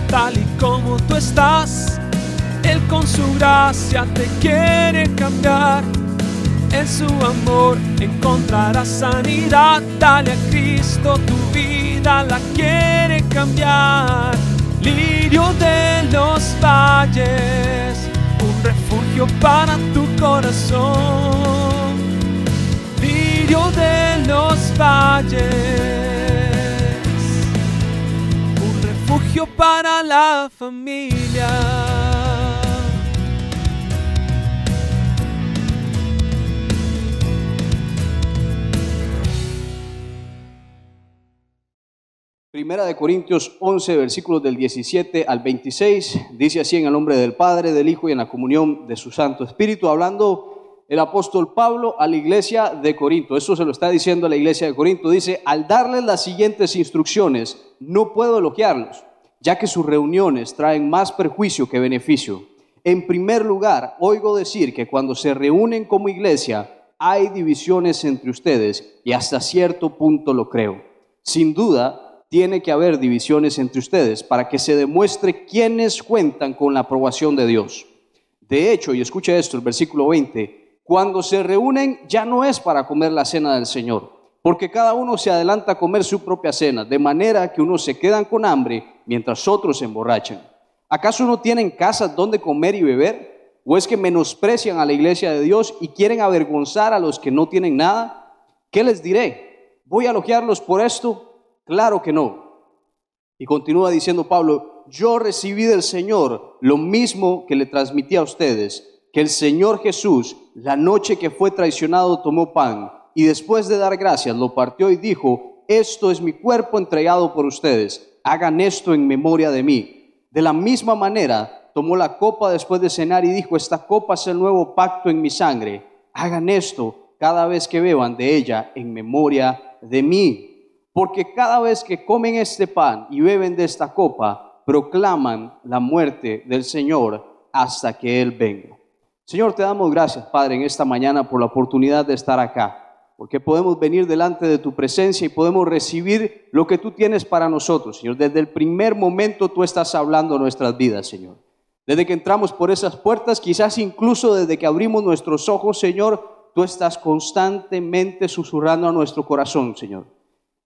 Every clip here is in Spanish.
tal y como tú estás. Él con su gracia te quiere cambiar. En su amor encontrarás sanidad. Dale a Cristo, tu vida la quiere cambiar. Lirio de los valles, un refugio para tu corazón. Lirio de los valles, un refugio para la familia. Primera de Corintios 11, versículos del 17 al 26, dice así: en el nombre del Padre, del Hijo y en la comunión de su Santo Espíritu, hablando el apóstol Pablo a la iglesia de Corinto. Esto se lo está diciendo a la iglesia de Corinto. Dice: al darles las siguientes instrucciones, no puedo elogiarlos, ya que sus reuniones traen más perjuicio que beneficio. En primer lugar, oigo decir que cuando se reúnen como iglesia, hay divisiones entre ustedes, y hasta cierto punto lo creo. Sin duda, tiene que haber divisiones entre ustedes para que se demuestre quiénes cuentan con la aprobación de Dios. De hecho, y escucha esto, el versículo 20, cuando se reúnen ya no es para comer la cena del Señor, porque cada uno se adelanta a comer su propia cena, de manera que unos se quedan con hambre mientras otros se emborrachan. ¿Acaso no tienen casas donde comer y beber? ¿O es que menosprecian a la iglesia de Dios y quieren avergonzar a los que no tienen nada? ¿Qué les diré? ¿Voy a elogiarlos por esto? Claro que no. Y continúa diciendo Pablo: yo recibí del Señor lo mismo que le transmití a ustedes, que el Señor Jesús, la noche que fue traicionado, tomó pan y después de dar gracias lo partió y dijo: esto es mi cuerpo entregado por ustedes, hagan esto en memoria de mí. De la misma manera tomó la copa después de cenar y dijo: esta copa es el nuevo pacto en mi sangre, hagan esto cada vez que beban de ella en memoria de mí. Porque cada vez que comen este pan y beben de esta copa, proclaman la muerte del Señor hasta que Él venga. Señor, te damos gracias, Padre, en esta mañana por la oportunidad de estar acá, porque podemos venir delante de tu presencia y podemos recibir lo que tú tienes para nosotros, Señor. Desde el primer momento tú estás hablando a nuestras vidas, Señor. Desde que entramos por esas puertas, quizás incluso desde que abrimos nuestros ojos, Señor, tú estás constantemente susurrando a nuestro corazón, Señor.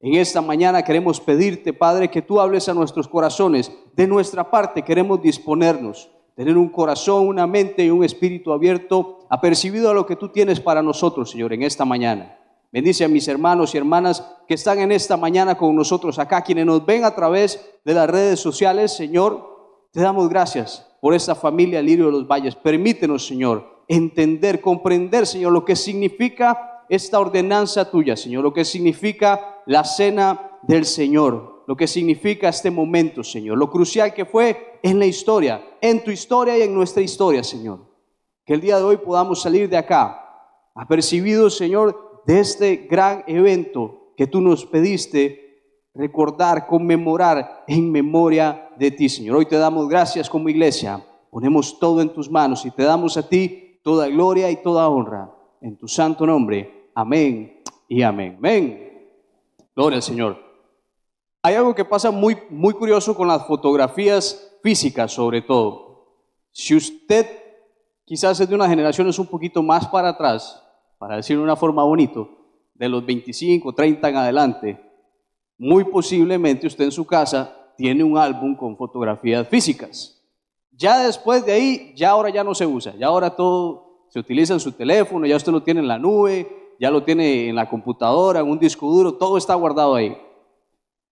En esta mañana queremos pedirte, Padre, que tú hables a nuestros corazones. De nuestra parte queremos disponernos, tener un corazón, una mente y un espíritu abierto, apercibido a lo que tú tienes para nosotros, Señor, en esta mañana. Bendice a mis hermanos y hermanas que están en esta mañana con nosotros acá, quienes nos ven a través de las redes sociales. Señor, te damos gracias por esta familia Lirio de los Valles. Permítenos, Señor, entender, comprender, Señor, lo que significa esta ordenanza tuya, Señor, lo que significa la cena del Señor, lo que significa este momento, Señor, lo crucial que fue en la historia, en tu historia y en nuestra historia, Señor. Que el día de hoy podamos salir de acá apercibidos, Señor, de este gran evento que tú nos pediste recordar, conmemorar en memoria de ti, Señor. Hoy te damos gracias como iglesia, ponemos todo en tus manos y te damos a ti toda gloria y toda honra. En tu santo nombre, amén y amén. Amén. Gloria al Señor. Hay algo que pasa muy curioso con las fotografías físicas, sobre todo. Si usted quizás es de unas generaciones un poquito más para atrás, para decirlo de una forma bonita, de los 25, 30 en adelante, muy posiblemente usted en su casa tiene un álbum con fotografías físicas. Ya después de ahí, ya ahora ya no se usa, ya ahora todo se utiliza en su teléfono, ya usted lo tiene en la nube, ya lo tiene en la computadora, en un disco duro, todo está guardado ahí.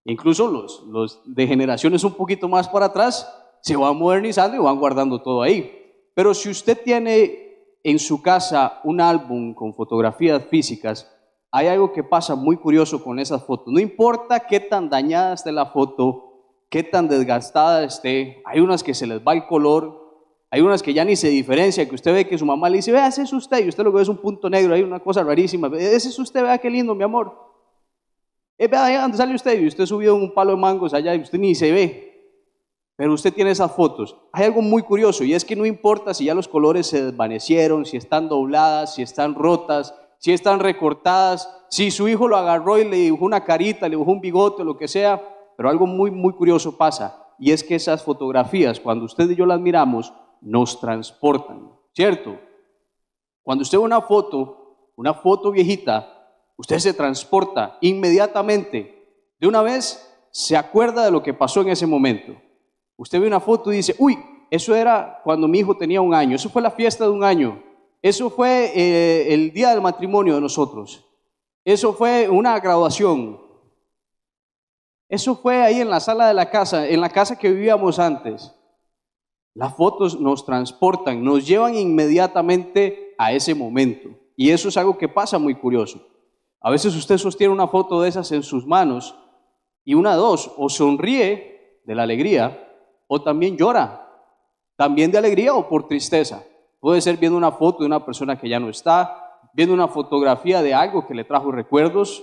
Incluso los de generaciones un poquito más para atrás se van modernizando y van guardando todo ahí. Pero si usted tiene en su casa un álbum con fotografías físicas, hay algo que pasa muy curioso con esas fotos. No importa qué tan dañada esté la foto, qué tan desgastada esté, hay unas que se les va el color, hay unas que ya ni se diferencia, que usted ve que su mamá le dice: vea, ese es usted, y usted lo que ve es un punto negro, hay una cosa rarísima, ese es usted, vea qué lindo, mi amor. Vea allá donde sale usted, y usted subió un palo de mangos allá y usted ni se ve, pero usted tiene esas fotos. Hay algo muy curioso, y es que no importa si ya los colores se desvanecieron, si están dobladas, si están rotas, si están recortadas, si su hijo lo agarró y le dibujó una carita, le dibujó un bigote, lo que sea, pero algo muy curioso pasa, y es que esas fotografías, cuando usted y yo las miramos, nos transportan, ¿cierto? Cuando usted ve una foto viejita, usted se transporta inmediatamente, de una vez se acuerda de lo que pasó en ese momento. Usted ve una foto y dice, uy, eso era cuando mi hijo tenía 1 año, eso fue la fiesta de 1 año, eso fue el día del matrimonio de nosotros, eso fue una graduación, eso fue ahí en la sala de la casa, en la casa que vivíamos antes. Las fotos nos transportan, nos llevan inmediatamente a ese momento. Y eso es algo que pasa muy curioso. A veces usted sostiene una foto de esas en sus manos y una de dos, o sonríe de la alegría o también llora, también de alegría o por tristeza. Puede ser viendo una foto de una persona que ya no está, viendo una fotografía de algo que le trajo recuerdos,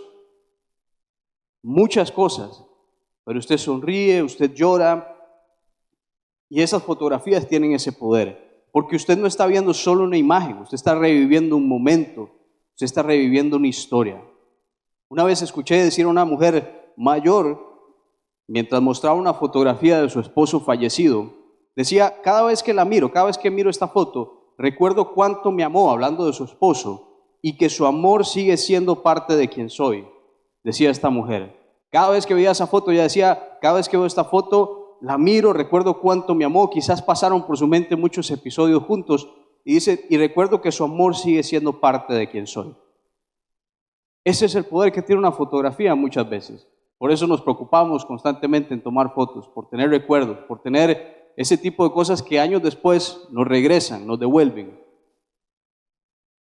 muchas cosas. Pero usted sonríe, usted llora, y esas fotografías tienen ese poder, porque usted no está viendo solo una imagen, usted está reviviendo un momento, usted está reviviendo una historia. Una vez escuché decir a una mujer mayor, mientras mostraba una fotografía de su esposo fallecido, decía, cada vez que miro esta foto, recuerdo cuánto me amó, hablando de su esposo, y que su amor sigue siendo parte de quien soy, decía esta mujer. Cada vez que veía esa foto, ella decía, cada vez que veo esta foto, la miro, recuerdo cuánto me amó, quizás pasaron por su mente muchos episodios juntos, y dice, y recuerdo que su amor sigue siendo parte de quien soy. Ese es el poder que tiene una fotografía muchas veces. Por eso nos preocupamos constantemente en tomar fotos, por tener recuerdos, por tener ese tipo de cosas que años después nos regresan, nos devuelven.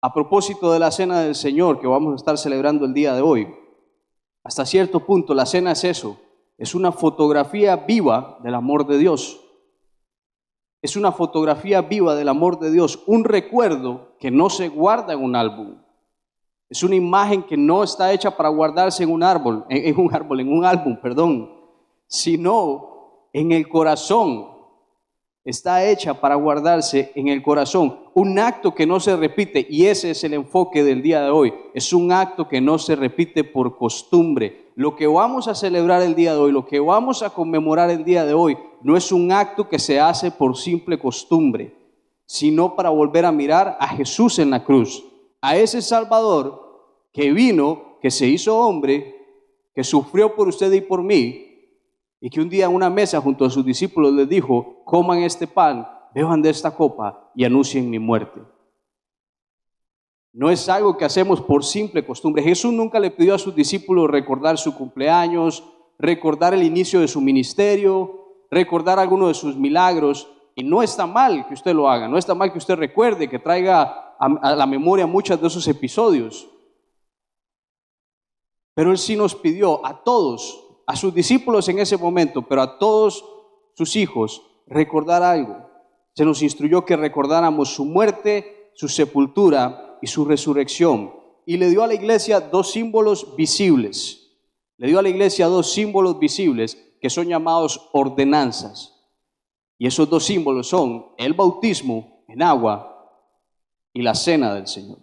A propósito de la cena del Señor que vamos a estar celebrando el día de hoy, hasta cierto punto la cena es eso, es una fotografía viva del amor de Dios. Es una fotografía viva del amor de Dios, un recuerdo que no se guarda en un álbum. Es una imagen que no está hecha para guardarse en un álbum, sino en el corazón. Está hecha para guardarse en el corazón. Un acto que no se repite, y ese es el enfoque del día de hoy. Es un acto que no se repite por costumbre. Lo que vamos a celebrar el día de hoy, lo que vamos a conmemorar el día de hoy, no es un acto que se hace por simple costumbre, sino para volver a mirar a Jesús en la cruz, a ese Salvador que vino, que se hizo hombre, que sufrió por usted y por mí, y que un día en una mesa junto a sus discípulos les dijo, coman este pan, beban de esta copa y anuncien mi muerte. No es algo que hacemos por simple costumbre. Jesús nunca le pidió a sus discípulos recordar su cumpleaños, recordar el inicio de su ministerio, recordar alguno de sus milagros. Y no está mal que usted lo haga, no está mal que usted recuerde, que traiga a la memoria muchos de esos episodios. Pero Él sí nos pidió a todos, a sus discípulos en ese momento, pero a todos sus hijos, recordar algo. Se nos instruyó que recordáramos su muerte, su sepultura y su resurrección. Y le dio a la iglesia 2 símbolos visibles. Le dio a la iglesia 2 símbolos visibles que son llamados ordenanzas. Y esos 2 símbolos son el bautismo en agua y la cena del Señor.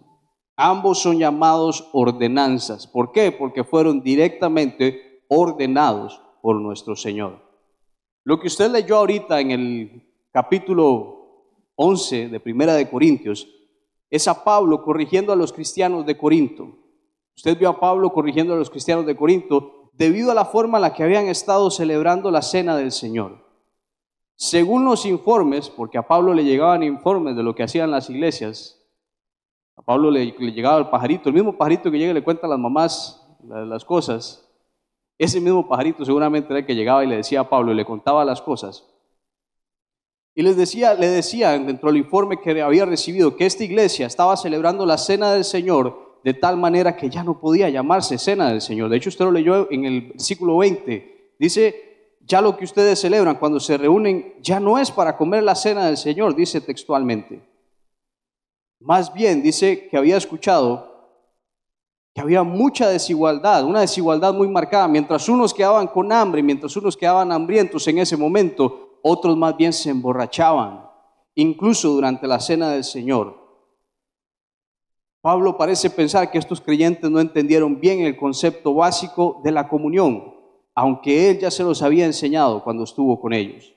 Ambos son llamados ordenanzas. ¿Por qué? Porque fueron directamente ordenados por nuestro Señor. Lo que usted leyó ahorita en el capítulo 11 de Primera de Corintios es a Pablo corrigiendo a los cristianos de Corinto. Usted vio a Pablo corrigiendo a los cristianos de Corinto debido a la forma en la que habían estado celebrando la cena del Señor. Según los informes, porque a Pablo le llegaban informes de lo que hacían las iglesias, a Pablo le llegaba el pajarito, el mismo pajarito que llega y le cuenta a las mamás las cosas. Ese mismo pajarito seguramente era el que llegaba y le decía a Pablo y le contaba las cosas. Y le decía dentro del informe que había recibido que esta iglesia estaba celebrando la cena del Señor de tal manera que ya no podía llamarse cena del Señor. De hecho, usted lo leyó en el versículo 20. Dice, ya lo que ustedes celebran cuando se reúnen ya no es para comer la cena del Señor, dice textualmente. Más bien, dice que había escuchado que había mucha desigualdad, una desigualdad muy marcada. Mientras unos quedaban con hambre, mientras unos quedaban hambrientos en ese momento, otros más bien se emborrachaban, incluso durante la cena del Señor. Pablo parece pensar que estos creyentes no entendieron bien el concepto básico de la comunión. aunque Él ya se los había enseñado cuando estuvo con ellos.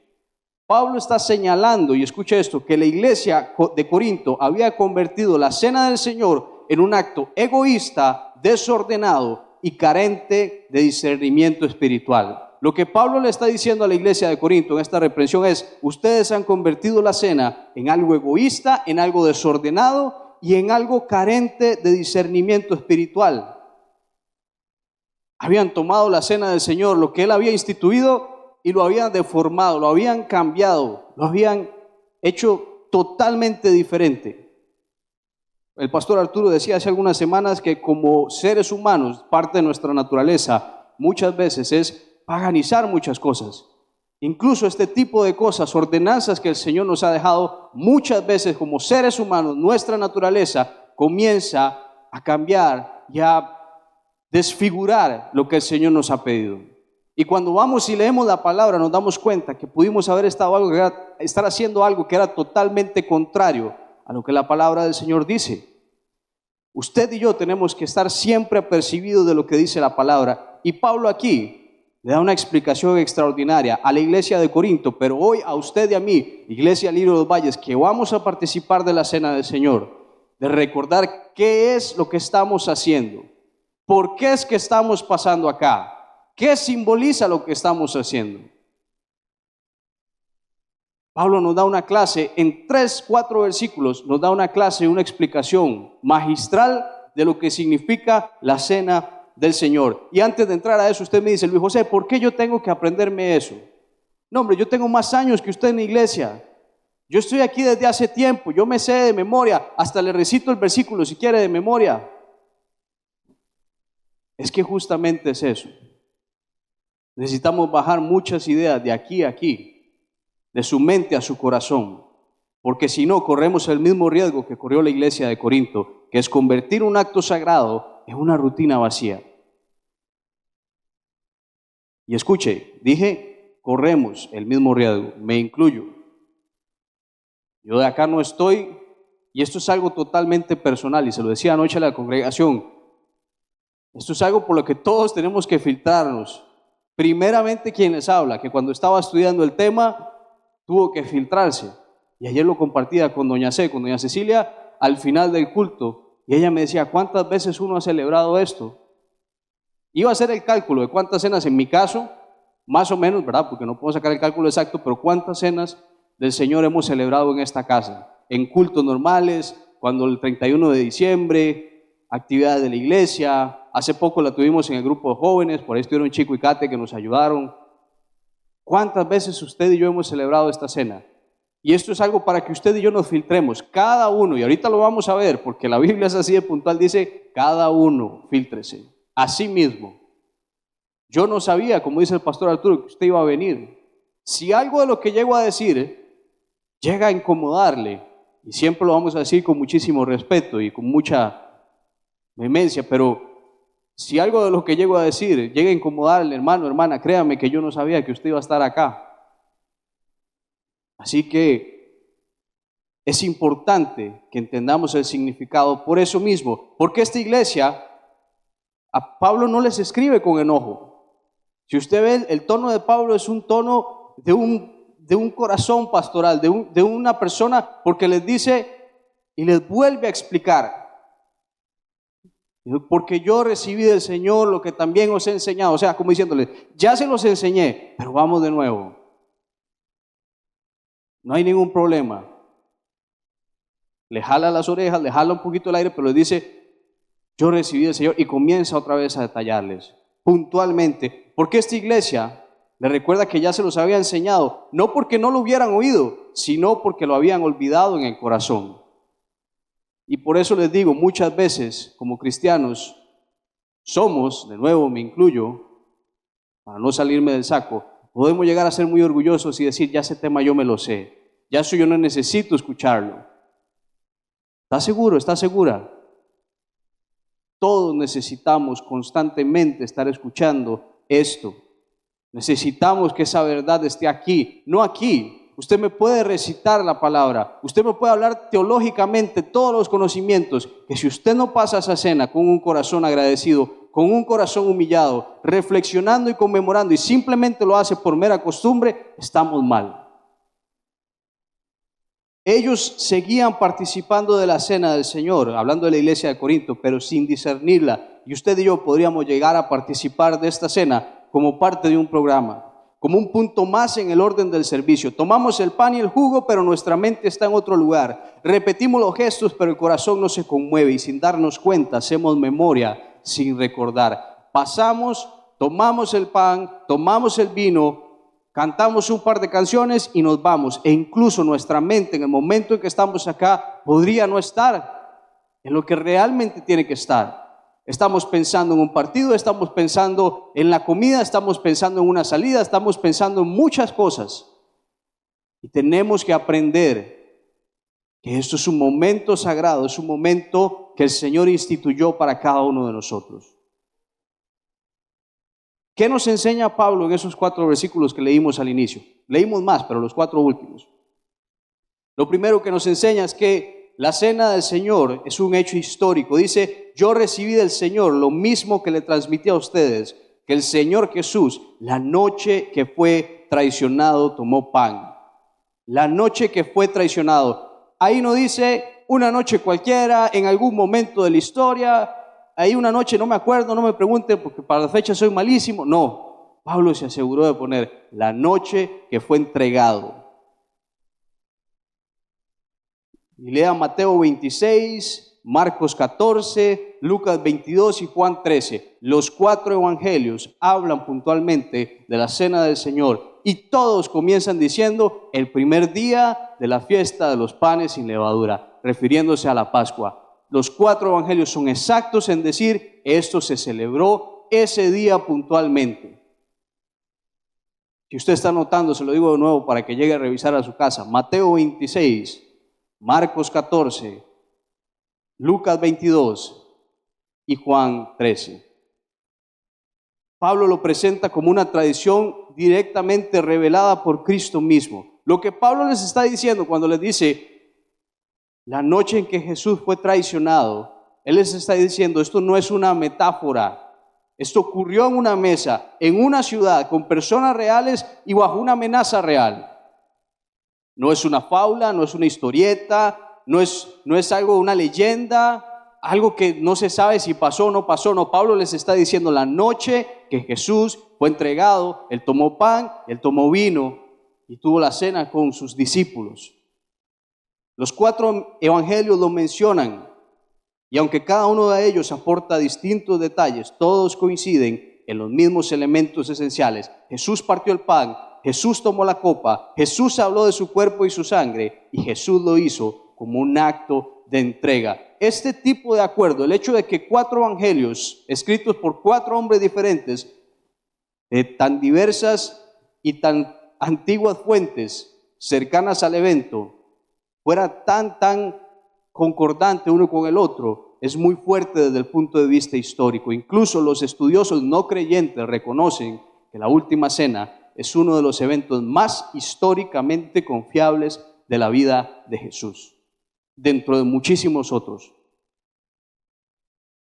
Pablo está señalando, y escucha esto, que la iglesia de Corinto había convertido la cena del Señor en un acto egoísta, desordenado y carente de discernimiento espiritual. Lo que Pablo le está diciendo a la iglesia de Corinto en esta reprensión es: ustedes han convertido la cena en algo egoísta, en algo desordenado y en algo carente de discernimiento espiritual. Habían tomado la cena del Señor, lo que Él había instituido, y lo habían deformado, lo habían cambiado, lo habían hecho totalmente diferente. El pastor Arturo decía hace algunas semanas que como seres humanos, parte de nuestra naturaleza muchas veces es paganizar muchas cosas. Incluso este tipo de cosas, ordenanzas que el Señor nos ha dejado, muchas veces como seres humanos, nuestra naturaleza comienza a cambiar y a desfigurar lo que el Señor nos ha pedido. Y cuando vamos y leemos la palabra nos damos cuenta que pudimos haber estar haciendo algo que era totalmente contrario a lo que la palabra del Señor dice. Usted y yo tenemos que estar siempre apercibidos de lo que dice la palabra. Y Pablo aquí le da una explicación extraordinaria a la iglesia de Corinto, pero hoy a usted y a mí, Iglesia Lirio de los Valles, que vamos a participar de la cena del Señor, de recordar qué es lo que estamos haciendo, por qué es que estamos pasando acá. ¿Qué simboliza lo que estamos haciendo? Pablo nos da una clase en 3-4 versículos, nos da una clase, una explicación magistral de lo que significa la cena del Señor. Y antes de entrar a eso, usted me dice: Luis José, ¿por qué yo tengo que aprenderme eso? No, hombre, yo tengo más años que usted en la iglesia. Yo estoy aquí desde hace tiempo, yo me sé de memoria, hasta le recito el versículo si quiere de memoria. Es que justamente es eso. Necesitamos bajar muchas ideas de aquí a aquí, de su mente a su corazón, porque si no corremos el mismo riesgo que corrió la iglesia de Corinto, que es convertir un acto sagrado en una rutina vacía. Y escuche, dije, corremos el mismo riesgo, me incluyo. Yo de acá no estoy, y esto es algo totalmente personal, y se lo decía anoche a la congregación, esto es algo por lo que todos tenemos que filtrarnos. Primeramente quien les habla, que cuando estaba estudiando el tema tuvo que filtrarse, y ayer lo compartía con doña Cecilia al final del culto, y ella me decía: ¿cuántas veces uno ha celebrado esto? Iba a hacer el cálculo de cuántas cenas, en mi caso, más o menos, ¿verdad? Porque no puedo sacar el cálculo exacto, pero cuántas cenas del Señor hemos celebrado en esta casa, en cultos normales, cuando el 31 de diciembre, actividades de la iglesia. Hace poco la tuvimos en el grupo de jóvenes, por ahí estuvieron Chico y Kate que nos ayudaron. ¿Cuántas veces usted y yo hemos celebrado esta cena? Y esto es algo para que usted y yo nos filtremos, cada uno, y ahorita lo vamos a ver, porque la Biblia es así de puntual, dice: cada uno fíltrese, a sí mismo. Yo no sabía, como dice el pastor Arturo, que usted iba a venir. Si algo de lo que llego a decir llega a incomodarle, y siempre lo vamos a decir con muchísimo respeto y con mucha vehemencia, pero si algo de lo que llego a decir llega a incomodarle, hermano, hermana, créame que yo no sabía que usted iba a estar acá. Así que es importante que entendamos el significado por eso mismo, porque esta iglesia, a Pablo no les escribe con enojo. Si usted ve, el tono de Pablo es un tono de un corazón pastoral, de una persona, porque les dice y les vuelve a explicar: porque yo recibí del Señor lo que también os he enseñado. O sea, como diciéndoles: ya se los enseñé, pero vamos de nuevo. No hay ningún problema. Le jala las orejas, le jala un poquito el aire, pero les dice: yo recibí del Señor, y comienza otra vez a detallarles puntualmente, porque esta iglesia le recuerda que ya se los había enseñado, no porque no lo hubieran oído, sino porque lo habían olvidado en el corazón. Y por eso les digo, muchas veces como cristianos somos, de nuevo me incluyo, para no salirme del saco, podemos llegar a ser muy orgullosos y decir: ya ese tema yo me lo sé, ya eso yo no necesito escucharlo. ¿Está seguro? ¿Está segura? Todos necesitamos constantemente estar escuchando esto. Necesitamos que esa verdad esté aquí, no aquí. Usted me puede recitar la palabra, usted me puede hablar teológicamente todos los conocimientos, que si usted no pasa esa cena con un corazón agradecido, con un corazón humillado, reflexionando y conmemorando, y simplemente lo hace por mera costumbre, estamos mal. Ellos seguían participando de la cena del Señor, hablando de la iglesia de Corinto, pero sin discernirla. Y usted y yo podríamos llegar a participar de esta cena como parte de un programa, como un punto más en el orden del servicio. Tomamos el pan y el jugo, pero nuestra mente está en otro lugar. Repetimos los gestos, pero el corazón no se conmueve, y sin darnos cuenta hacemos memoria sin recordar. Pasamos, tomamos el pan, tomamos el vino, cantamos un par de canciones y nos vamos. E incluso nuestra mente en el momento en que estamos acá podría no estar en lo que realmente tiene que estar. Estamos pensando en un partido, estamos pensando en la comida, estamos pensando en una salida, estamos pensando en muchas cosas. Y tenemos que aprender que esto es un momento sagrado, es un momento que el Señor instituyó para cada uno de nosotros. ¿Qué nos enseña Pablo en esos 4 versículos que leímos al inicio? Leímos más, pero los 4 últimos. Lo primero que nos enseña es que la cena del Señor es un hecho histórico. Dice, yo recibí del Señor lo mismo que le transmití a ustedes, que el Señor Jesús, la noche que fue traicionado, tomó pan. La noche que fue traicionado. Ahí no dice una noche cualquiera, en algún momento de la historia. Ahí una noche, no me acuerdo, no me pregunten, porque para la fecha soy malísimo. No, Pablo se aseguró de poner la noche que fue entregado. Y lea Mateo 26, Marcos 14, Lucas 22 y Juan 13. Los 4 evangelios hablan puntualmente de la cena del Señor, y todos comienzan diciendo el primer día de la fiesta de los panes sin levadura, refiriéndose a la Pascua. Los 4 evangelios son exactos en decir esto se celebró ese día puntualmente. Si usted está anotando, se lo digo de nuevo para que llegue a revisar a su casa. Mateo 26, Marcos 14, Lucas 22 y Juan 13. Pablo lo presenta como una tradición directamente revelada por Cristo mismo. Lo que Pablo les está diciendo cuando les dice la noche en que Jesús fue traicionado, él les está diciendo, esto no es una metáfora, esto ocurrió en una mesa, en una ciudad, con personas reales y bajo una amenaza real. No es una fábula, no es una historieta, no es algo, una leyenda, algo que no se sabe si pasó o no pasó. No, Pablo les está diciendo la noche que Jesús fue entregado, él tomó pan, él tomó vino y tuvo la cena con sus discípulos. Los 4 evangelios lo mencionan, y aunque cada uno de ellos aporta distintos detalles, todos coinciden en los mismos elementos esenciales. Jesús partió el pan, Jesús tomó la copa, Jesús habló de su cuerpo y su sangre, y Jesús lo hizo como un acto de entrega. Este tipo de acuerdo, el hecho de que 4 evangelios escritos por 4 hombres diferentes, de tan diversas y tan antiguas fuentes cercanas al evento, fuera tan concordante uno con el otro, es muy fuerte desde el punto de vista histórico. Incluso los estudiosos no creyentes reconocen que la última cena es uno de los eventos más históricamente confiables de la vida de Jesús, dentro de muchísimos otros.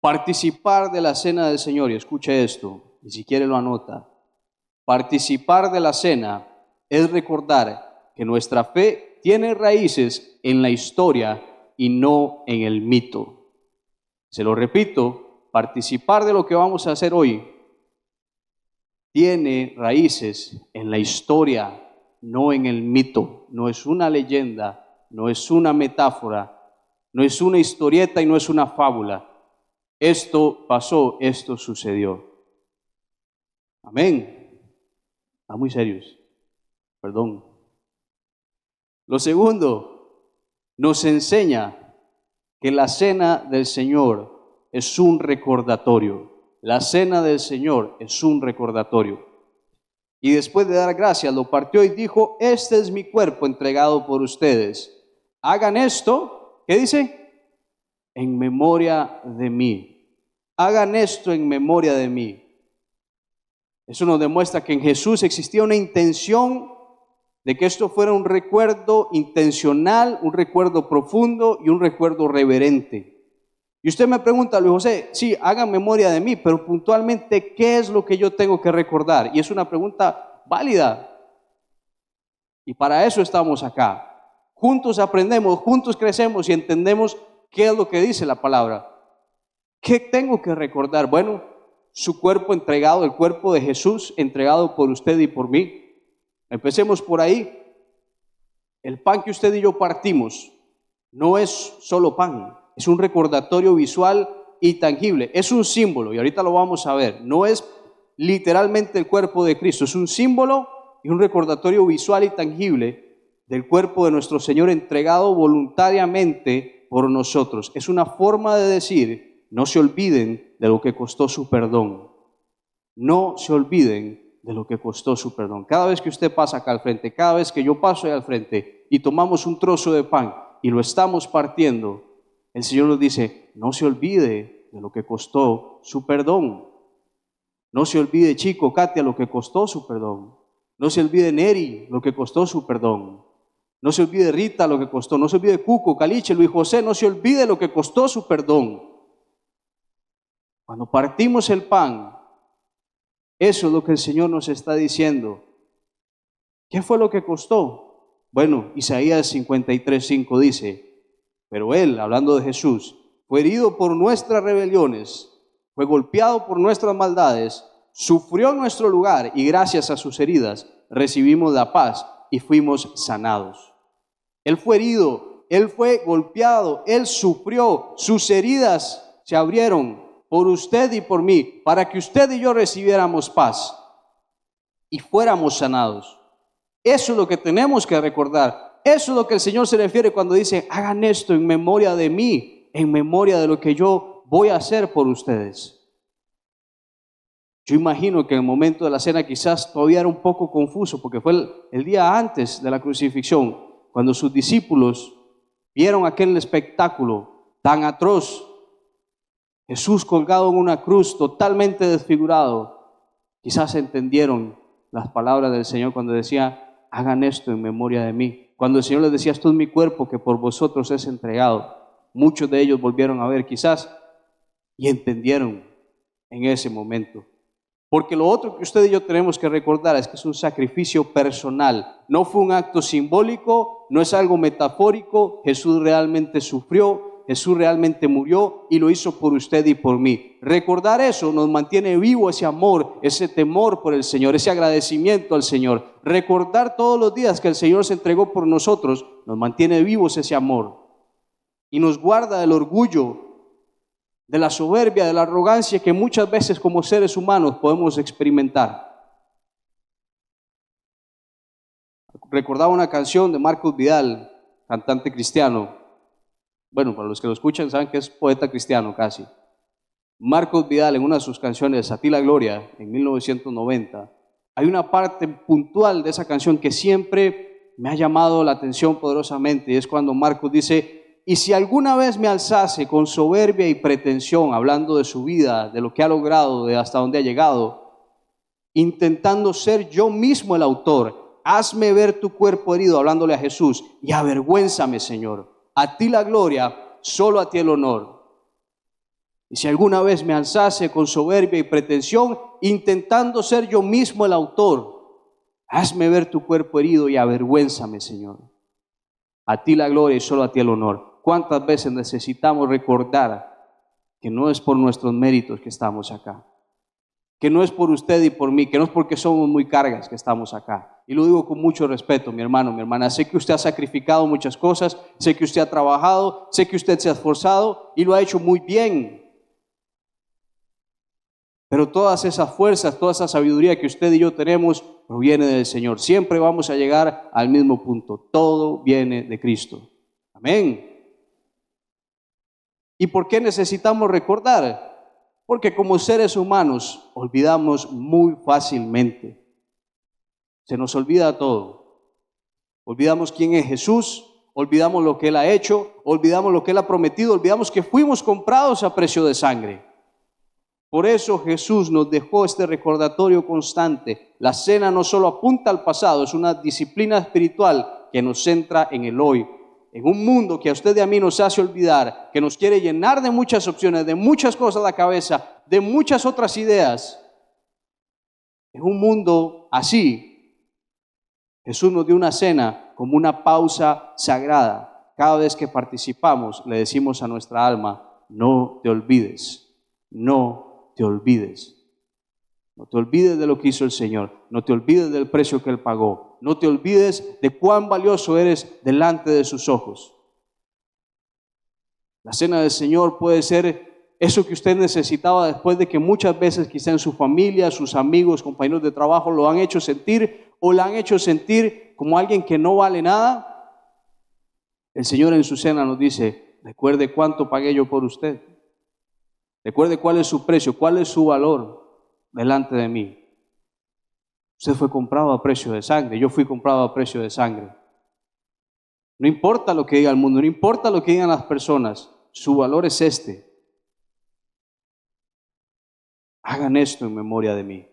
Participar de la cena del Señor, y escuche esto, y si quiere lo anota, participar de la cena es recordar que nuestra fe tiene raíces en la historia y no en el mito. Se lo repito, participar de lo que vamos a hacer hoy tiene raíces en la historia, no en el mito. No es una leyenda, no es una metáfora, no es una historieta y no es una fábula. Esto pasó, esto sucedió. Amén. Están muy serios. Perdón. Lo segundo, nos enseña que la cena del Señor es un recordatorio. La cena del Señor es un recordatorio. Y después de dar gracias, lo partió y dijo, este es mi cuerpo entregado por ustedes. Hagan esto, ¿qué dice? En memoria de mí. Hagan esto en memoria de mí. Eso nos demuestra que en Jesús existía una intención de que esto fuera un recuerdo intencional, un recuerdo profundo y un recuerdo reverente. Y usted me pregunta, Luis José, sí, hagan memoria de mí, pero puntualmente, ¿qué es lo que yo tengo que recordar? Y es una pregunta válida. Y para eso estamos acá. Juntos aprendemos, juntos crecemos y entendemos qué es lo que dice la palabra. ¿Qué tengo que recordar? Bueno, su cuerpo entregado, el cuerpo de Jesús entregado por usted y por mí. Empecemos por ahí. El pan que usted y yo partimos no es solo pan, es un recordatorio visual y tangible, es un símbolo, y ahorita lo vamos a ver. No es literalmente el cuerpo de Cristo, es un símbolo y un recordatorio visual y tangible del cuerpo de nuestro Señor entregado voluntariamente por nosotros. Es una forma de decir, no se olviden de lo que costó su perdón. No se olviden de lo que costó su perdón. Cada vez que usted pasa acá al frente, cada vez que yo paso ahí al frente y tomamos un trozo de pan y lo estamos partiendo, el Señor nos dice, no se olvide de lo que costó su perdón. No se olvide, chico, Katia, lo que costó su perdón. No se olvide, Neri, lo que costó su perdón. No se olvide, Rita, lo que costó. No se olvide, Cuco, Caliche, Luis José, no se olvide lo que costó su perdón. Cuando partimos el pan, eso es lo que el Señor nos está diciendo. ¿Qué fue lo que costó? Bueno, Isaías 53:5 dice, pero Él, hablando de Jesús, fue herido por nuestras rebeliones, fue golpeado por nuestras maldades, sufrió en nuestro lugar y gracias a sus heridas recibimos la paz y fuimos sanados. Él fue herido, Él fue golpeado, Él sufrió, sus heridas se abrieron por usted y por mí, para que usted y yo recibiéramos paz y fuéramos sanados. Eso es lo que tenemos que recordar. Eso es lo que el Señor se refiere cuando dice, hagan esto en memoria de mí, en memoria de lo que yo voy a hacer por ustedes. Yo imagino que en el momento de la cena quizás todavía era un poco confuso, porque fue el día antes de la crucifixión, cuando sus discípulos vieron aquel espectáculo tan atroz, Jesús colgado en una cruz, totalmente desfigurado. Quizás entendieron las palabras del Señor cuando decía, hagan esto en memoria de mí. Cuando el Señor les decía, esto es mi cuerpo que por vosotros es entregado. Muchos de ellos volvieron a ver quizás y entendieron en ese momento. Porque lo otro que usted y yo tenemos que recordar es que es un sacrificio personal. No fue un acto simbólico, no es algo metafórico. Jesús realmente sufrió. Jesús realmente murió y lo hizo por usted y por mí. Recordar eso nos mantiene vivo ese amor, ese temor por el Señor, ese agradecimiento al Señor. Recordar todos los días que el Señor se entregó por nosotros nos mantiene vivos ese amor y nos guarda del orgullo, de la soberbia, de la arrogancia que muchas veces como seres humanos podemos experimentar. Recordaba una canción de Marcos Vidal, cantante cristiano. Bueno, para los que lo escuchan saben que es poeta cristiano casi. Marcos Vidal, en una de sus canciones, A ti la gloria, en 1990, hay una parte puntual de esa canción que siempre me ha llamado la atención poderosamente, y es cuando Marcos dice, y si alguna vez me alzase con soberbia y pretensión, hablando de su vida, de lo que ha logrado, de hasta dónde ha llegado, intentando ser yo mismo el autor, hazme ver tu cuerpo herido, hablándole a Jesús, y avergüénzame, Señor. A ti la gloria, solo a ti el honor. Y si alguna vez me alzase con soberbia y pretensión, intentando ser yo mismo el autor, hazme ver tu cuerpo herido y avergüénzame, Señor. A ti la gloria y solo a ti el honor. ¿Cuántas veces necesitamos recordar que no es por nuestros méritos que estamos acá? Que no es por usted y por mí, que no es porque somos muy cargas que estamos acá. Y lo digo con mucho respeto, mi hermano, mi hermana. Sé que usted ha sacrificado muchas cosas, sé que usted ha trabajado, sé que usted se ha esforzado y lo ha hecho muy bien. Pero todas esas fuerzas, toda esa sabiduría que usted y yo tenemos proviene del Señor. Siempre vamos a llegar al mismo punto. Todo viene de Cristo. Amén. ¿Y por qué necesitamos recordar? Porque como seres humanos olvidamos muy fácilmente. Se nos olvida todo. Olvidamos quién es Jesús, olvidamos lo que Él ha hecho, olvidamos lo que Él ha prometido, olvidamos que fuimos comprados a precio de sangre. Por eso Jesús nos dejó este recordatorio constante. La cena no solo apunta al pasado, es una disciplina espiritual que nos centra en el hoy. en un mundo que a usted y a mí nos hace olvidar, que nos quiere llenar de muchas opciones, de muchas cosas a la cabeza, de muchas otras ideas. En un mundo así, Jesús nos dio una cena como una pausa sagrada. Cada vez que participamos, le decimos a nuestra alma, no te olvides, no te olvides. No te olvides de lo que hizo el Señor, no te olvides del precio que Él pagó, no te olvides de cuán valioso eres delante de sus ojos. La cena del Señor puede ser eso que usted necesitaba después de que muchas veces quizá en su familia, sus amigos, compañeros de trabajo lo han hecho sentir o la han hecho sentir como alguien que no vale nada. El Señor en su cena nos dice, recuerde cuánto pagué yo por usted. Recuerde cuál es su precio, cuál es su valor delante de mí. Usted fue comprado a precio de sangre, yo fui comprado a precio de sangre. No importa lo que diga el mundo, no importa lo que digan las personas, su valor es este. Hagan esto en memoria de mí.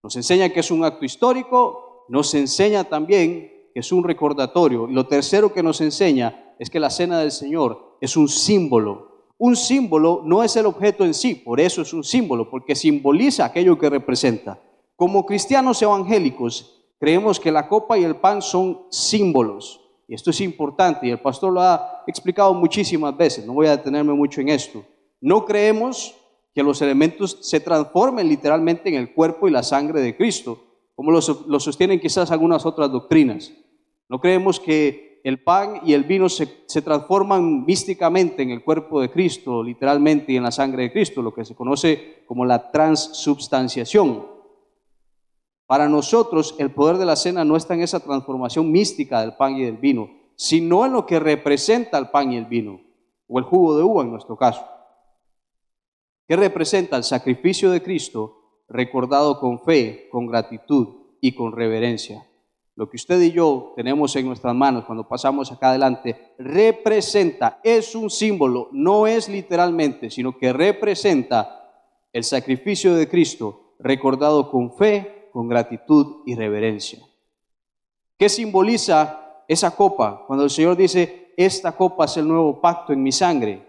Nos enseña que es un acto histórico, nos enseña también que es un recordatorio. Y lo tercero que nos enseña es que la cena del Señor es un símbolo. Un símbolo no es el objeto en sí, por eso es un símbolo, porque simboliza aquello que representa. Como cristianos evangélicos, creemos que la copa y el pan son símbolos. Y esto es importante y el pastor lo ha explicado muchísimas veces, no voy a detenerme mucho en esto. No creemos que los elementos se transformen literalmente en el cuerpo y la sangre de Cristo, como lo sostienen quizás algunas otras doctrinas. No creemos que el pan y el vino se transforman místicamente en el cuerpo de Cristo, literalmente, y en la sangre de Cristo, lo que se conoce como la transubstanciación. Para nosotros, el poder de la cena no está en esa transformación mística del pan y del vino, sino en lo que representa el pan y el vino, o el jugo de uva en nuestro caso. ¿Qué representa? El sacrificio de Cristo recordado con fe, con gratitud y con reverencia. Lo que usted y yo tenemos en nuestras manos cuando pasamos acá adelante representa, es un símbolo, no es literalmente, sino que representa el sacrificio de Cristo recordado con fe, con gratitud y reverencia. ¿Qué simboliza esa copa? Cuando el Señor dice, esta copa es el nuevo pacto en mi sangre,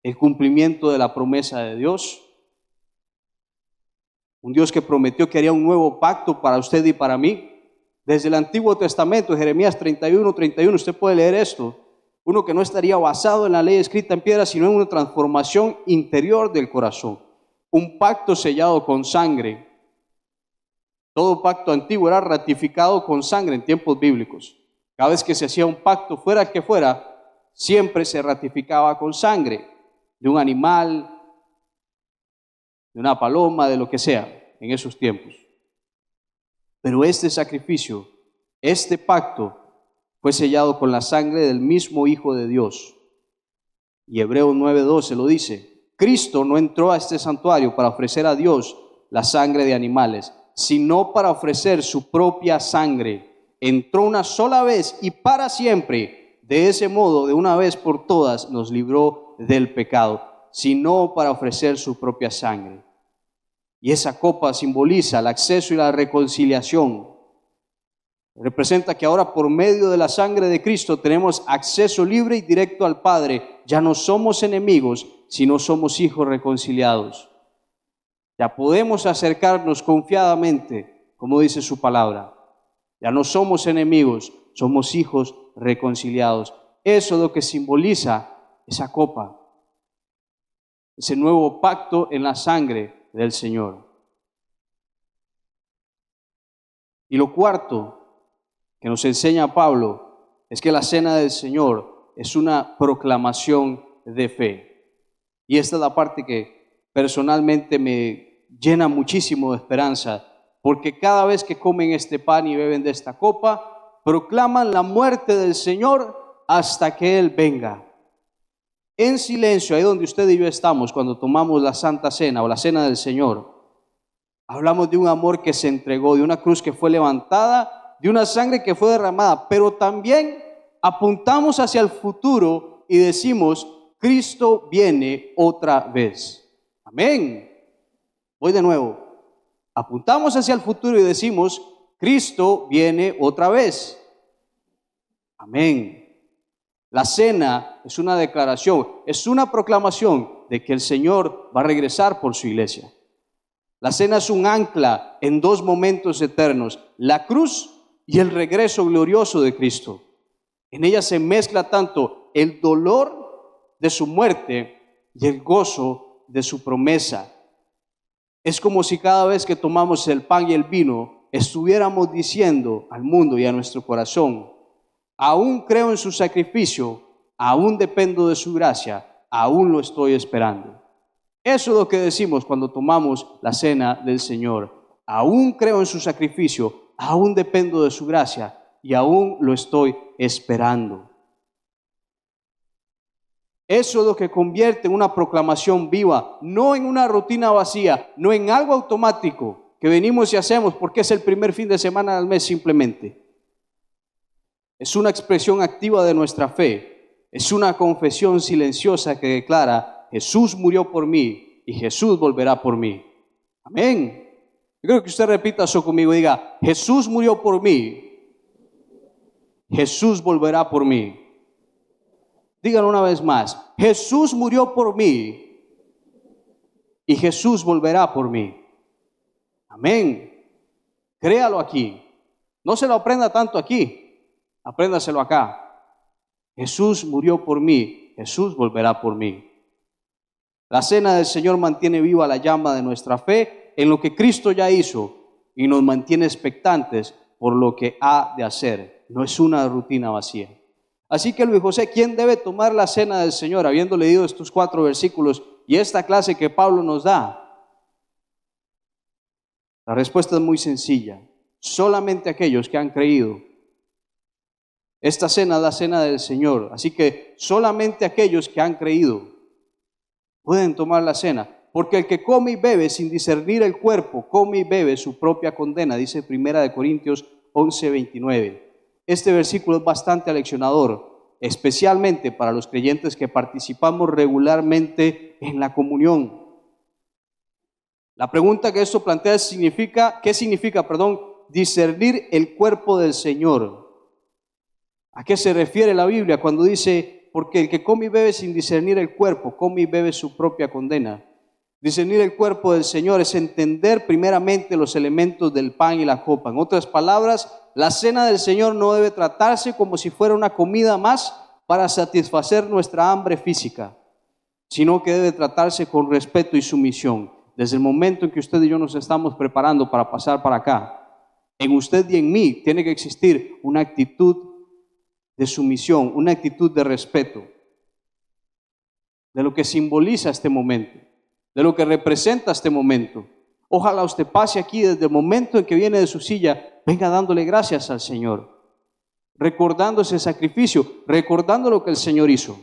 el cumplimiento de la promesa de Dios. Un Dios que prometió que haría un nuevo pacto para usted y para mí. Desde el Antiguo Testamento, Jeremías 31, usted puede leer esto. Uno que no estaría basado en la ley escrita en piedra, sino en una transformación interior del corazón. Un pacto sellado con sangre. Todo pacto antiguo era ratificado con sangre en tiempos bíblicos. Cada vez que se hacía un pacto, fuera el que fuera, siempre se ratificaba con sangre de un animal, de una paloma, de lo que sea, en esos tiempos. Pero este sacrificio, este pacto, fue sellado con la sangre del mismo Hijo de Dios. Y Hebreos 9:12 lo dice, Cristo no entró a este santuario para ofrecer a Dios la sangre de animales, sino para ofrecer su propia sangre. Entró una sola vez y para siempre. De ese modo, de una vez por todas, nos libró del pecado, sino para ofrecer su propia sangre. Y esa copa simboliza el acceso y la reconciliación. Representa que ahora por medio de la sangre de Cristo tenemos acceso libre y directo al Padre. Ya no somos enemigos, sino somos hijos reconciliados. Ya podemos acercarnos confiadamente, como dice su palabra. Ya no somos enemigos, somos hijos reconciliados. Eso es lo que simboliza esa copa. Ese nuevo pacto en la sangre del Señor. Y lo cuarto que nos enseña Pablo es que la cena del Señor es una proclamación de fe. Y esta es la parte que personalmente me llena muchísimo de esperanza, porque cada vez que comen este pan y beben de esta copa, proclaman la muerte del Señor hasta que Él venga. En silencio, ahí donde usted y yo estamos cuando tomamos la Santa Cena o la Cena del Señor, hablamos de un amor que se entregó, de una cruz que fue levantada, de una sangre que fue derramada, pero también apuntamos hacia el futuro y decimos, Cristo viene otra vez. Amén. Voy de nuevo. Apuntamos hacia el futuro y decimos, Cristo viene otra vez. Amén. La cena es una declaración, es una proclamación de que el Señor va a regresar por su iglesia. La cena es un ancla en dos momentos eternos, la cruz y el regreso glorioso de Cristo. En ella se mezcla tanto el dolor de su muerte y el gozo de su promesa. Es como si cada vez que tomamos el pan y el vino, estuviéramos diciendo al mundo y a nuestro corazón: aún creo en su sacrificio, aún dependo de su gracia, aún lo estoy esperando. Eso es lo que decimos cuando tomamos la cena del Señor. Aún creo en su sacrificio, aún dependo de su gracia y aún lo estoy esperando. Eso es lo que convierte en una proclamación viva, no en una rutina vacía, no en algo automático que venimos y hacemos porque es el primer fin de semana del mes simplemente. Es una expresión activa de nuestra fe, es una confesión silenciosa que declara: Jesús murió por mí y Jesús volverá por mí. Amén. Yo creo que usted repita eso conmigo y diga: Jesús murió por mí, Jesús volverá por mí. Díganlo una vez más: Jesús murió por mí y Jesús volverá por mí. Amén. Créalo aquí. No se lo aprenda tanto aquí, apréndaselo acá. Jesús murió por mí, Jesús volverá por mí. La cena del Señor mantiene viva la llama de nuestra fe en lo que Cristo ya hizo y nos mantiene expectantes por lo que ha de hacer. No es una rutina vacía. Así que Luis José, ¿quién debe tomar la cena del Señor? Habiendo leído estos 4 versículos y esta clase que Pablo nos da, la respuesta es muy sencilla: solamente aquellos que han creído. Esta cena es la cena del Señor, así que solamente aquellos que han creído pueden tomar la cena, porque el que come y bebe sin discernir el cuerpo, come y bebe su propia condena, dice 1 Corintios 11:29. Este versículo es bastante aleccionador, especialmente para los creyentes que participamos regularmente en la comunión. La pregunta que esto plantea es: ¿qué significa discernir el cuerpo del Señor? ¿A qué se refiere la Biblia cuando dice: porque el que come y bebe sin discernir el cuerpo, come y bebe su propia condena? Discernir el cuerpo del Señor es entender primeramente los elementos del pan y la copa. En otras palabras, la cena del Señor no debe tratarse como si fuera una comida más para satisfacer nuestra hambre física, sino que debe tratarse con respeto y sumisión. Desde el momento en que usted y yo nos estamos preparando para pasar para acá, en usted y en mí tiene que existir una actitud de sumisión, una actitud de respeto, de lo que simboliza este momento, de lo que representa este momento. Ojalá usted pase aquí desde el momento en que viene de su silla, venga dándole gracias al Señor, recordando ese sacrificio, recordando lo que el Señor hizo.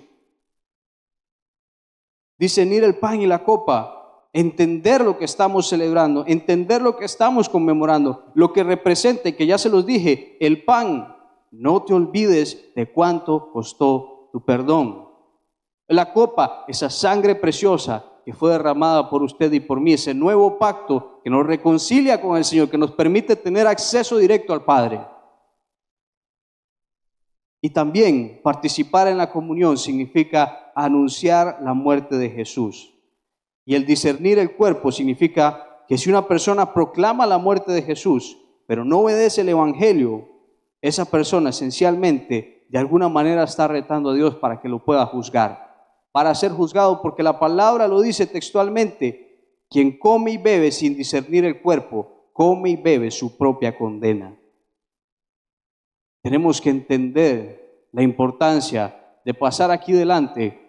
Discernir el pan y la copa, entender lo que estamos celebrando, entender lo que estamos conmemorando, lo que representa, que ya se los dije, el pan. No te olvides de cuánto costó tu perdón. La copa, esa sangre preciosa que fue derramada por usted y por mí, ese nuevo pacto que nos reconcilia con el Señor, que nos permite tener acceso directo al Padre. Y también participar en la comunión significa anunciar la muerte de Jesús. Y el discernir el cuerpo significa que si una persona proclama la muerte de Jesús, pero no obedece el Evangelio, esa persona esencialmente de alguna manera está retando a Dios para que lo pueda juzgar, para ser juzgado, porque la palabra lo dice textualmente: quien come y bebe sin discernir el cuerpo, come y bebe su propia condena. Tenemos que entender la importancia de pasar aquí delante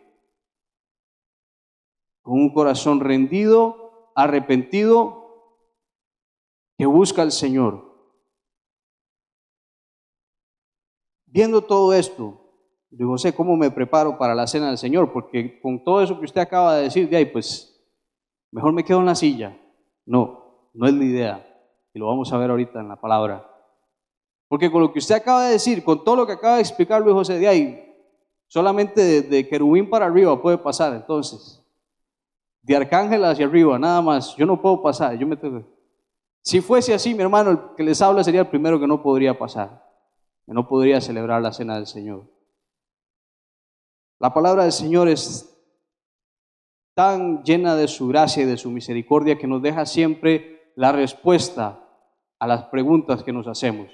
con un corazón rendido, arrepentido, que busca al Señor. Viendo todo esto, digo: José, ¿cómo me preparo para la cena del Señor? Porque con todo eso que usted acaba de decir, de ahí, pues mejor me quedo en la silla. No, no es la idea, y lo vamos a ver ahorita en la palabra. Porque con lo que usted acaba de decir, con todo lo que acaba de explicar Luis José, de ahí, solamente de querubín para arriba puede pasar. Entonces, de arcángel hacia arriba, nada más, yo no puedo pasar. Si fuese así, mi hermano, el que les habla sería el primero que no podría pasar, que no podría celebrar la cena del Señor. La palabra del Señor es tan llena de su gracia y de su misericordia que nos deja siempre la respuesta a las preguntas que nos hacemos.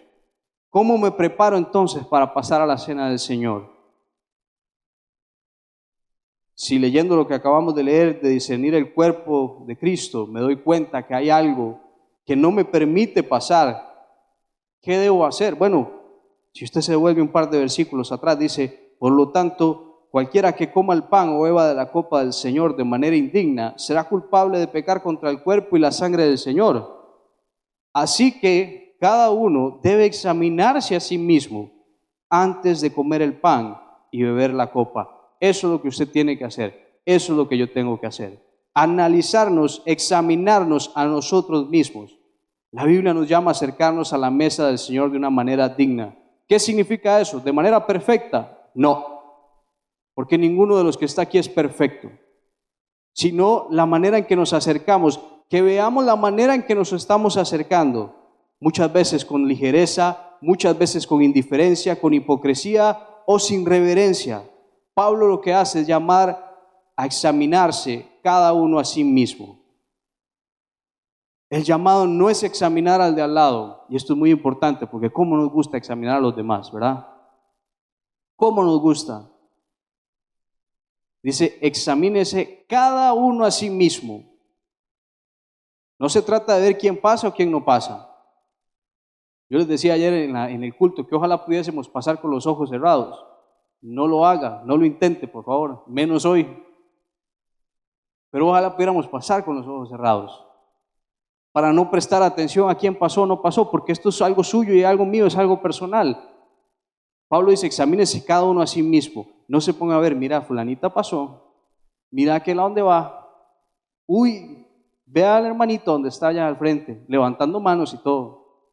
¿Cómo me preparo entonces para pasar a la cena del Señor? Si leyendo lo que acabamos de leer, de discernir el cuerpo de Cristo, me doy cuenta que hay algo que no me permite pasar, ¿qué debo hacer? Bueno, si usted se devuelve un par de versículos atrás, dice, por lo tanto, cualquiera que coma el pan o beba de la copa del Señor de manera indigna, será culpable de pecar contra el cuerpo y la sangre del Señor. Así que cada uno debe examinarse a sí mismo antes de comer el pan y beber la copa. Eso es lo que usted tiene que hacer. Eso es lo que yo tengo que hacer. Analizarnos, examinarnos a nosotros mismos. La Biblia nos llama a acercarnos a la mesa del Señor de una manera digna. ¿Qué significa eso? ¿De manera perfecta? No, porque ninguno de los que está aquí es perfecto, sino la manera en que nos acercamos, que veamos la manera en que nos estamos acercando, muchas veces con ligereza, muchas veces con indiferencia, con hipocresía o sin reverencia. Pablo lo que hace es llamar a examinarse cada uno a sí mismo. El llamado no es examinar al de al lado, y esto es muy importante porque cómo nos gusta examinar a los demás, ¿verdad? ¿Cómo nos gusta? Dice, examínese cada uno a sí mismo. No se trata de ver quién pasa o quién no pasa. Yo les decía ayer en el culto que ojalá pudiésemos pasar con los ojos cerrados. No lo haga, no lo intente, por favor, menos hoy. Pero ojalá pudiéramos pasar con los ojos cerrados, para no prestar atención a quién pasó o no pasó, porque esto es algo suyo y algo mío, es algo personal. Pablo dice, examínese cada uno a sí mismo. No se ponga a ver, mira, fulanita pasó, mira aquel a dónde va. Uy, vea al hermanito donde está allá al frente, levantando manos y todo.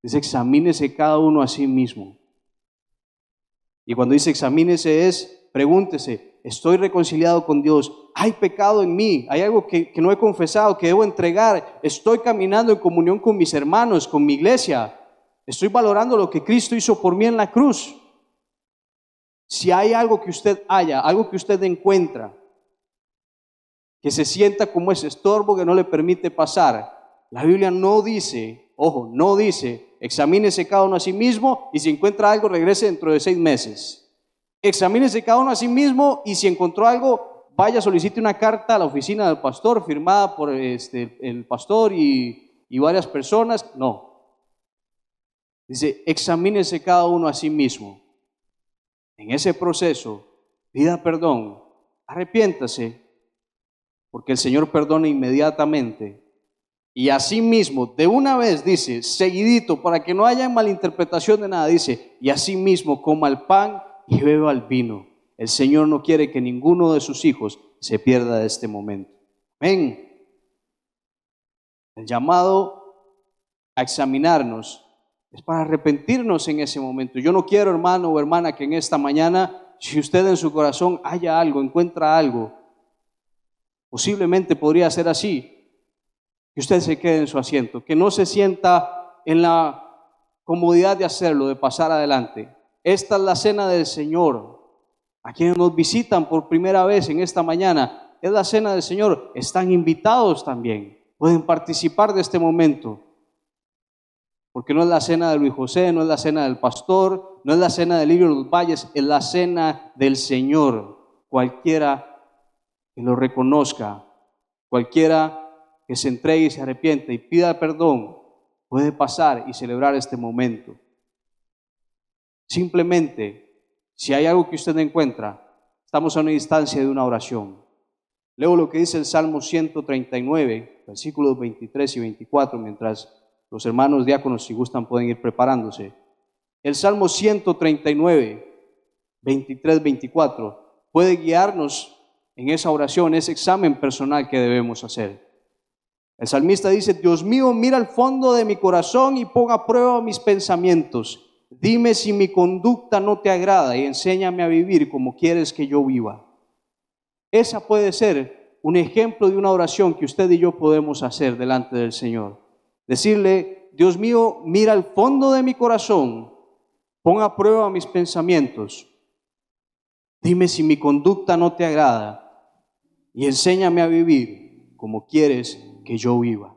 Dice, examínese cada uno a sí mismo. Y cuando dice examínese es, pregúntese, ¿estoy reconciliado con Dios? ¿Hay pecado en mí? ¿Hay algo que no he confesado, que debo entregar? ¿Estoy caminando en comunión con mis hermanos, con mi iglesia? ¿Estoy valorando lo que Cristo hizo por mí en la cruz? Si hay algo que usted haya, algo que usted encuentra, que se sienta como ese estorbo que no le permite pasar, la Biblia no dice, ojo, no dice, examínese cada uno a sí mismo y si encuentra algo regrese dentro de 6 meses. Examínese cada uno a sí mismo y si encontró algo, vaya, solicite una carta a la oficina del pastor firmada por el pastor y varias personas. No. Dice, examínese cada uno a sí mismo. En ese proceso, pida perdón, arrepiéntase, porque el Señor perdona inmediatamente. Y así mismo, de una vez, dice, seguidito, para que no haya malinterpretación de nada, dice, y así mismo coma el pan y beba el vino. El Señor no quiere que ninguno de sus hijos se pierda de este momento. Amén. El llamado a examinarnos es para arrepentirnos en ese momento. Yo no quiero, hermano o hermana, que en esta mañana, si usted en su corazón haya algo, encuentra algo, posiblemente podría ser así, que usted se quede en su asiento, que no se sienta en la comodidad de hacerlo, de pasar adelante. Esta es la cena del Señor. A quienes nos visitan por primera vez en esta mañana, es la cena del Señor. Están invitados también, pueden participar de este momento. Porque no es la cena de Luis José, no es la cena del pastor, no es la cena del Lirio de los Valles, es la cena del Señor. Cualquiera que lo reconozca, cualquiera que se entregue y se arrepienta y pida perdón, puede pasar y celebrar este momento. Simplemente, si hay algo que usted encuentra, estamos a una distancia de una oración. Leo lo que dice el Salmo 139, versículos 23 y 24, mientras los hermanos diáconos, si gustan, pueden ir preparándose. El Salmo 139, 23, 24, puede guiarnos en esa oración, ese examen personal que debemos hacer. El salmista dice, Dios mío, mira al fondo de mi corazón y ponga a prueba mis pensamientos. Dime si mi conducta no te agrada y enséñame a vivir como quieres que yo viva. Esa puede ser un ejemplo de una oración que usted y yo podemos hacer delante del Señor. Decirle, Dios mío, mira al fondo de mi corazón, pon a prueba mis pensamientos Dime si mi conducta no te agrada y enséñame a vivir como quieres que yo viva.